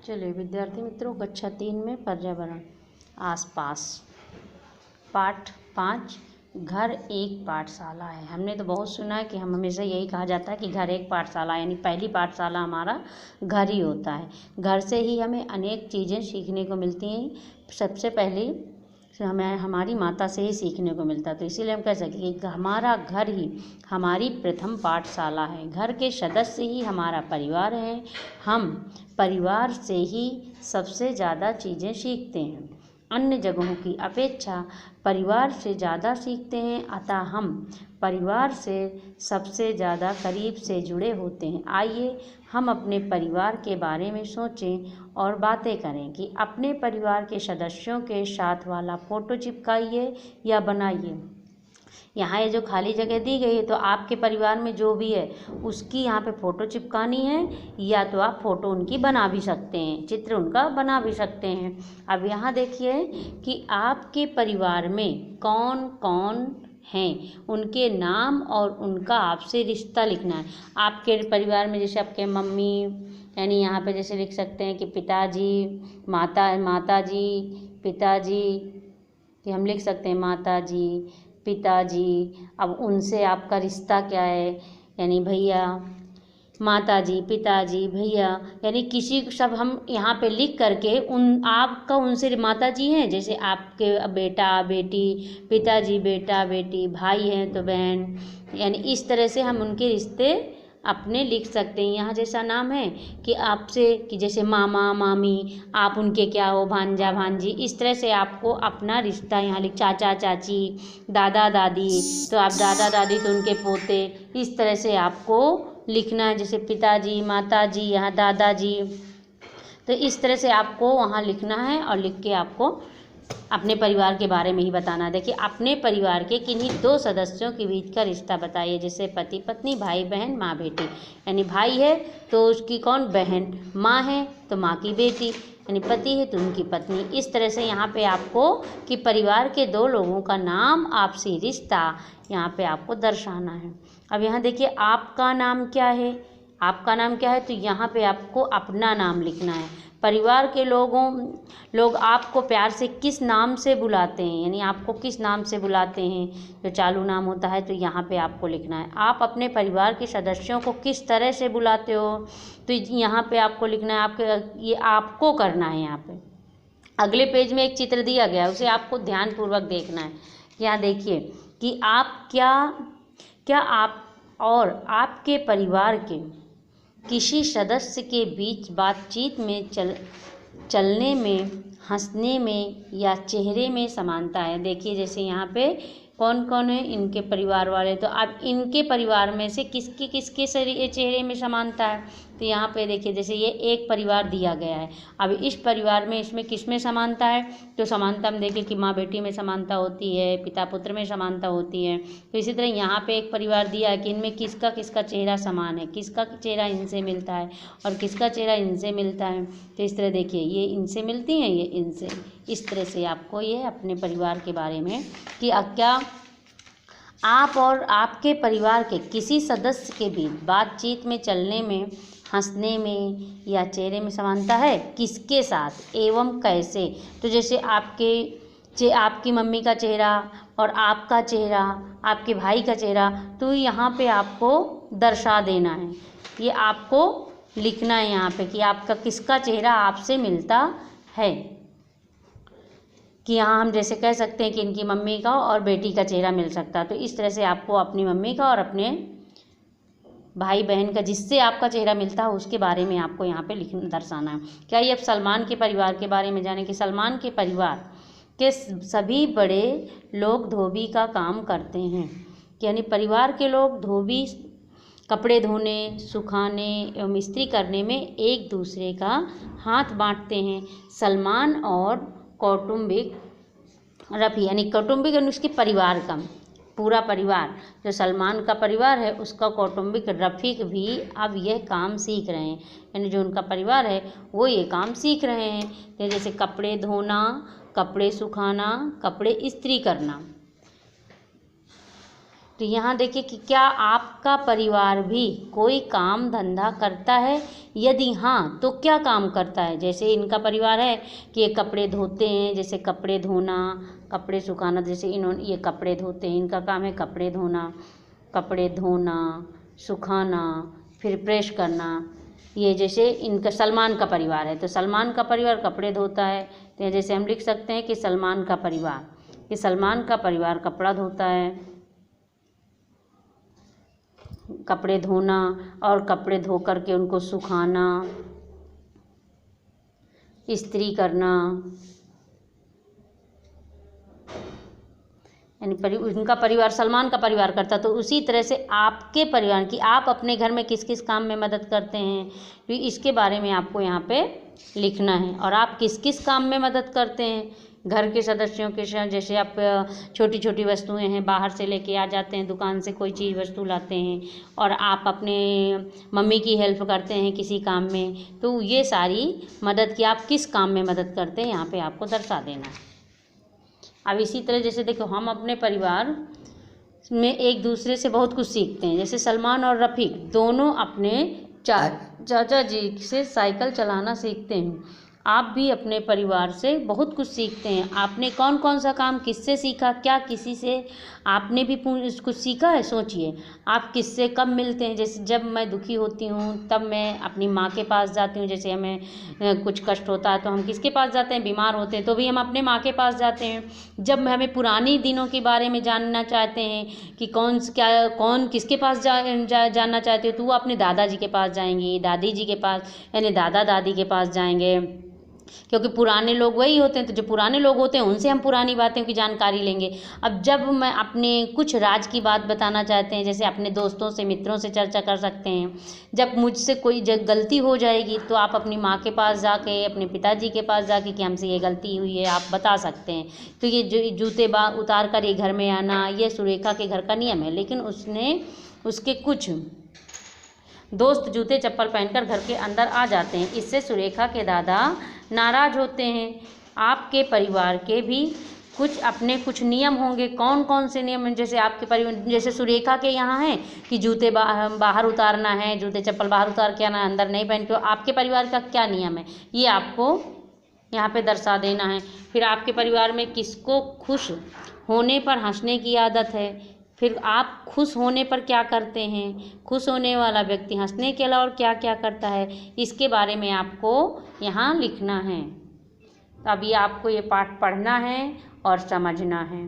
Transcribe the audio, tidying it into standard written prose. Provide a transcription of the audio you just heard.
चलिए विद्यार्थी मित्रों, कक्षा 3 में पर्यावरण आसपास पाठ 5 घर एक पाठशाला है। हमने तो बहुत सुना है कि हम हमेशा यही कहा जाता है कि घर एक पाठशाला, यानी पहली पाठशाला हमारा घर ही होता है। घर से ही हमें अनेक चीज़ें सीखने को मिलती हैं। सबसे पहली हमें हमारी माता से ही सीखने को मिलता है। तो इसीलिए हम कह सकते हैं कि हमारा घर ही हमारी प्रथम पाठशाला है। घर के सदस्य ही हमारा परिवार है। हम परिवार से ही सबसे ज़्यादा चीज़ें सीखते हैं। अन्य जगहों की अपेक्षा परिवार से ज़्यादा सीखते हैं, अतः हम परिवार से सबसे ज़्यादा करीब से जुड़े होते हैं। आइए हम अपने परिवार के बारे में सोचें और बातें करें कि अपने परिवार के सदस्यों के साथ वाला फ़ोटो चिपकाइए या बनाइए। यहाँ ये जो खाली जगह दी गई है, तो आपके परिवार में जो भी है उसकी यहाँ पे फ़ोटो चिपकानी है, या तो आप फ़ोटो उनकी बना भी सकते हैं, चित्र उनका बना भी सकते हैं। अब यहाँ देखिए कि आपके परिवार में कौन कौन हैं, उनके नाम और उनका आपसे रिश्ता लिखना है। आपके परिवार में जैसे आपके मम्मी, यानी यहाँ पे जैसे लिख सकते हैं कि पिताजी, माताजी, पिताजी, कि हम लिख सकते हैं माताजी, पिताजी। अब उनसे आपका रिश्ता क्या है, यानी भैया, माताजी, पिताजी, भैया, यानी किसी सब हम यहाँ पे लिख करके उन आपका उनसे माताजी हैं, जैसे आपके बेटा बेटी, पिताजी बेटा बेटी, भाई हैं तो बहन, यानी इस तरह से हम उनके रिश्ते अपने लिख सकते हैं। यहाँ जैसा नाम है कि आपसे कि जैसे मामा मामी, आप उनके क्या हो, भांजा भांजी, इस तरह से आपको अपना रिश्ता यहाँ लिख, चाचा चाची, दादा दादी, तो आप दादा दादी तो उनके पोते, इस तरह से आपको लिखना है। जैसे पिताजी, माताजी, यहाँ दादाजी, तो इस तरह से आपको वहाँ लिखना है और लिख के आपको अपने परिवार के बारे में ही बताना है। देखिए, अपने परिवार के किन्हीं दो सदस्यों के बीच का रिश्ता बताइए, जैसे पति पत्नी, भाई बहन, माँ बेटी। यानी भाई है तो उसकी कौन बहन, माँ है तो माँ की बेटी, यानी पति है तो उनकी पत्नी। इस तरह से यहाँ पे आपको कि परिवार के दो लोगों का नाम, आपसी रिश्ता यहाँ पे आपको दर्शाना है। अब यहाँ देखिए आपका नाम क्या है, आपका नाम क्या है, तो यहाँ पे आपको अपना नाम लिखना है। परिवार के लोग आपको प्यार से किस नाम से बुलाते हैं, यानी आपको किस नाम से बुलाते हैं, जो चालू नाम होता है, तो यहाँ पे आपको लिखना है। आप अपने परिवार के सदस्यों को किस तरह से बुलाते हो, तो यहाँ पे आपको लिखना है। आपके ये आपको करना है। यहाँ पे अगले पेज में एक चित्र दिया गया है, उसे आपको ध्यानपूर्वक देखना है। यहाँ देखिए कि आप क्या आप और आपके परिवार के किसी सदस्य के बीच बातचीत में चलने में, हंसने में या चेहरे में समानता है। देखिए जैसे यहाँ पे कौन कौन है, इनके परिवार वाले, तो अब इनके परिवार में से किसके चेहरे में समानता है, तो यहाँ पे देखिए जैसे ये एक परिवार दिया गया है। अब इस परिवार में इसमें किस में समानता है, तो समानता हम देखें कि माँ बेटी में समानता होती है, पिता पुत्र में समानता होती है। तो इसी तरह यहाँ पे एक परिवार दिया है कि इनमें किसका किसका चेहरा समान है, किसका चेहरा इनसे मिलता है और किसका चेहरा इनसे मिलता है। तो इस तरह देखिए ये इनसे मिलती हैं, ये इनसे। इस तरह से आपको ये अपने परिवार के बारे में कि क्या आप और आपके परिवार के किसी सदस्य के बीच बातचीत में, चलने में, हंसने में या चेहरे में समानता है, किसके साथ एवं कैसे। तो जैसे आपकी मम्मी का चेहरा और आपका चेहरा, आपके भाई का चेहरा, तो यहाँ पे आपको दर्शा देना है, ये आपको लिखना है यहाँ पे कि आपका किसका चेहरा आपसे मिलता है। कि यहाँ हम जैसे कह सकते हैं कि इनकी मम्मी का और बेटी का चेहरा मिल सकता है। तो इस तरह से आपको अपनी मम्मी का और अपने भाई बहन का जिससे आपका चेहरा मिलता है उसके बारे में आपको यहाँ पे दर्शाना है। क्या ये अब सलमान के परिवार के बारे में जाने कि सलमान के परिवार के सभी बड़े लोग धोबी का काम करते हैं, यानी परिवार के लोग धोबी, कपड़े धोने, सुखाने एवं इस्त्री करने में एक दूसरे का हाथ बांटते हैं। सलमान और कौटुंबिक रफ़ी, यानी कौटुंबिक यानी उसके परिवार का पूरा परिवार, जो सलमान का परिवार है उसका कौटुंबिक रफ़ीक भी अब यह काम सीख रहे हैं, यानी जो उनका परिवार है वो ये काम सीख रहे हैं। जैसे कपड़े धोना, कपड़े सुखाना, कपड़े इस्त्री करना। तो यहाँ देखिए कि क्या आपका परिवार भी कोई काम धंधा करता है, यदि हाँ तो क्या काम करता है। जैसे इनका परिवार है कि ये कपड़े धोते हैं, जैसे कपड़े धोना, कपड़े सुखाना, जैसे इन्होंने ये कपड़े धोते हैं, इनका काम है कपड़े धोना, सुखाना, फिर प्रेस करना। ये जैसे इनका सलमान का परिवार है तो सलमान का परिवार कपड़े धोता है, तो जैसे हम लिख सकते हैं कि सलमान का परिवार, कि सलमान का परिवार कपड़ा धोता है, कपड़े धोना और कपड़े धो कर के उनको सुखाना, इस्त्री करना, यानी उनका परिवार सलमान का परिवार करता। तो उसी तरह से आपके परिवार की, आप अपने घर में किस किस काम में मदद करते हैं, तो इसके बारे में आपको यहाँ पे लिखना है। और आप किस किस काम में मदद करते हैं घर के सदस्यों के साथ। जैसे आप छोटी छोटी वस्तुएं हैं, बाहर से लेके आ जाते हैं, दुकान से कोई चीज़ वस्तु लाते हैं और आप अपने मम्मी की हेल्प करते हैं किसी काम में, तो ये सारी मदद की आप किस काम में मदद करते हैं यहाँ पे आपको दर्शा देना है। अब इसी तरह जैसे देखो, हम अपने परिवार में एक दूसरे से बहुत कुछ सीखते हैं। जैसे सलमान और रफ़ीक दोनों अपने चाचा जी से साइकिल चलाना सीखते हैं। आप भी अपने परिवार से बहुत कुछ सीखते हैं। आपने कौन कौन सा काम किससे सीखा, क्या किसी से आपने भी कुछ सीखा है। सोचिए आप किससे कब मिलते हैं। जैसे जब मैं दुखी होती हूँ तब मैं अपनी माँ के पास जाती हूँ। जैसे हमें कुछ कष्ट होता है तो हम किसके पास जाते हैं, बीमार होते हैं तो भी हम अपने माँ के पास जाते हैं। जब हमें पुराने दिनों के बारे में जानना चाहते हैं कि कौन किसके पास जानना चाहते हो, तो वो अपने दादाजी के पास जाएंगे, दादी जी के पास यानी दादा दादी के पास जाएंगे, क्योंकि पुराने लोग वही होते हैं। तो जो पुराने लोग होते हैं उनसे हम पुरानी बातों की जानकारी लेंगे। अब जब मैं अपने कुछ राज की बात बताना चाहते हैं, जैसे अपने दोस्तों से मित्रों से चर्चा कर सकते हैं। जब मुझसे कोई गलती हो जाएगी तो आप अपनी माँ के पास जाके, अपने पिताजी के पास जाके कि हमसे ये गलती हुई है, आप बता सकते हैं। तो ये जो जूते उतार कर ये घर में आना, ये सुरेखा के घर का नियम है। लेकिन उसके कुछ दोस्त जूते चप्पल पहनकर घर के अंदर आ जाते हैं। इससे सुरेखा के दादा नाराज होते हैं। आपके परिवार के भी कुछ नियम होंगे। कौन कौन से नियम हैं। जैसे आपके परिवार, जैसे सुरेखा के यहाँ है कि जूते बाहर उतारना है, जूते चप्पल बाहर उतार के आना, अंदर नहीं पहन के। आपके परिवार का क्या नियम है ये आपको यहाँ पे दर्शा देना है। फिर आपके परिवार में किसको खुश होने पर हंसने की आदत है, फिर आप खुश होने पर क्या करते हैं, खुश होने वाला व्यक्ति हंसने के अलावा और क्या क्या करता है, इसके बारे में आपको यहाँ लिखना है। तो अभी आपको ये पाठ पढ़ना है और समझना है।